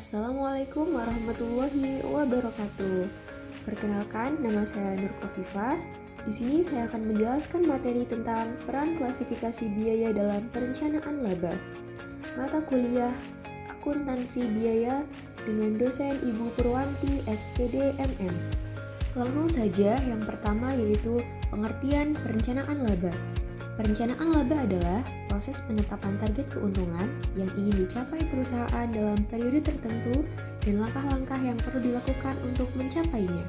Assalamualaikum warahmatullahi wabarakatuh. Perkenalkan, nama saya Nur Kofifah. Di sini saya akan menjelaskan materi tentang peran klasifikasi biaya dalam perencanaan laba. Mata kuliah Akuntansi Biaya dengan dosen Ibu Purwanti SPD MM. Langsung saja, yang pertama yaitu pengertian perencanaan laba. Perencanaan laba adalah proses penetapan target keuntungan yang ingin dicapai perusahaan dalam periode tertentu dan langkah-langkah yang perlu dilakukan untuk mencapainya.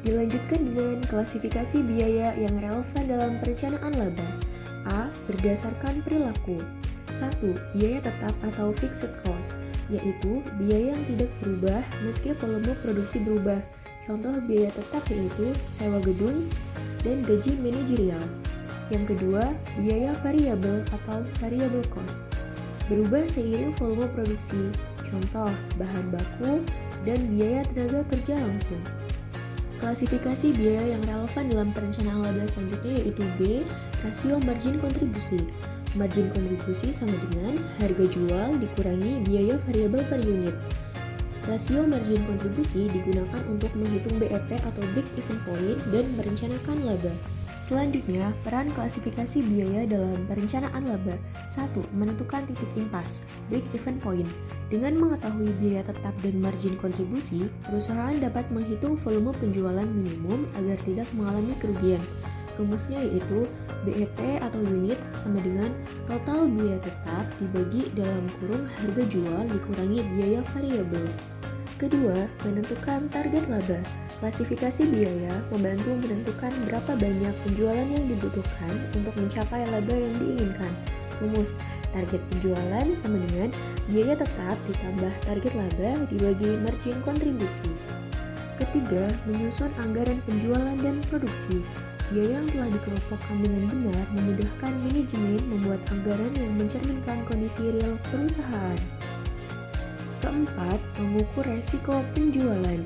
Dilanjutkan dengan klasifikasi biaya yang relevan dalam perencanaan laba. A. Berdasarkan perilaku. 1. Biaya tetap atau fixed cost, yaitu biaya yang tidak berubah meski volume produksi berubah. Contoh biaya tetap yaitu sewa gedung dan gaji manajerial. Yang kedua, biaya variabel atau variable cost. Berubah seiring volume produksi, contoh bahan baku dan biaya tenaga kerja langsung. Klasifikasi biaya yang relevan dalam perencanaan laba selanjutnya yaitu B. Rasio margin kontribusi. Margin kontribusi sama dengan harga jual dikurangi biaya variabel per unit. Rasio margin kontribusi digunakan untuk menghitung BEP atau break even point dan merencanakan laba. Selanjutnya, peran klasifikasi biaya dalam perencanaan laba. 1. Menentukan titik impas, break even point. Dengan mengetahui biaya tetap dan margin kontribusi, perusahaan dapat menghitung volume penjualan minimum agar tidak mengalami kerugian. Rumusnya yaitu BEP atau unit sama dengan total biaya tetap dibagi dalam kurung harga jual dikurangi biaya variabel. Kedua, menentukan target laba. Klasifikasi biaya membantu menentukan berapa banyak penjualan yang dibutuhkan untuk mencapai laba yang diinginkan. Rumus, target penjualan sama dengan biaya tetap ditambah target laba dibagi margin kontribusi. Ketiga, menyusun anggaran penjualan dan produksi. Biaya yang telah dikelompokkan dengan benar memudahkan manajemen membuat anggaran yang mencerminkan kondisi real perusahaan. Keempat, mengukur resiko penjualan.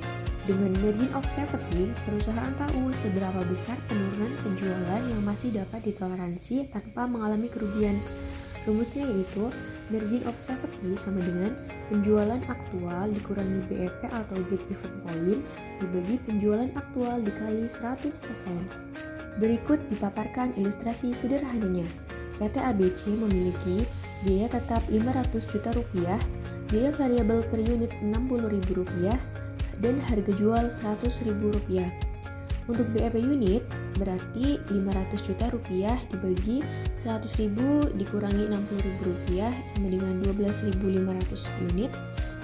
Dengan margin of safety, perusahaan tahu seberapa besar penurunan penjualan yang masih dapat ditoleransi tanpa mengalami kerugian. Rumusnya yaitu margin of safety sama dengan penjualan aktual dikurangi BEP atau break even point dibagi penjualan aktual dikali 100%. Berikut dipaparkan ilustrasi sederhananya. PT ABC memiliki biaya tetap Rp500 juta, biaya variabel per unit Rp60.000, dan harga jual Rp100.000. Untuk BEP unit berarti Rp500 juta dibagi 100.000 dikurangi Rp60.000 sama dengan 12.500 unit.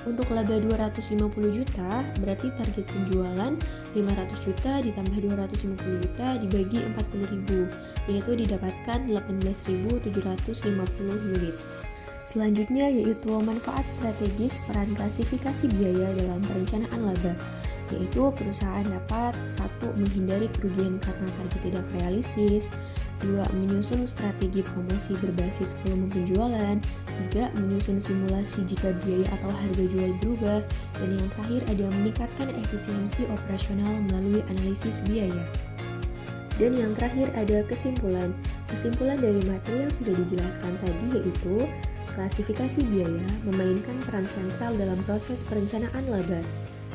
Untuk laba 250 juta berarti target penjualan 500 juta ditambah 250 juta dibagi 40.000, yaitu didapatkan 18.750 unit. Selanjutnya yaitu manfaat strategis peran klasifikasi biaya dalam perencanaan laba, yaitu perusahaan dapat 1. Menghindari kerugian karena target tidak realistis, 2. Menyusun strategi promosi berbasis volume penjualan, 3. Menyusun simulasi jika biaya atau harga jual berubah, dan yang terakhir ada meningkatkan efisiensi operasional melalui analisis biaya. Dan yang terakhir ada kesimpulan. Kesimpulan dari materi yang sudah dijelaskan tadi yaitu klasifikasi biaya memainkan peran sentral dalam proses perencanaan laba.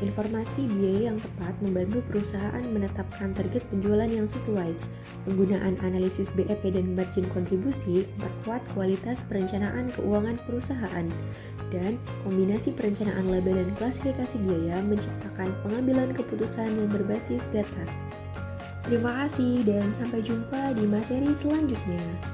Informasi biaya yang tepat membantu perusahaan menetapkan target penjualan yang sesuai. Penggunaan analisis BEP dan margin kontribusi memperkuat kualitas perencanaan keuangan perusahaan. Dan kombinasi perencanaan laba dan klasifikasi biaya menciptakan pengambilan keputusan yang berbasis data. Terima kasih dan sampai jumpa di materi selanjutnya.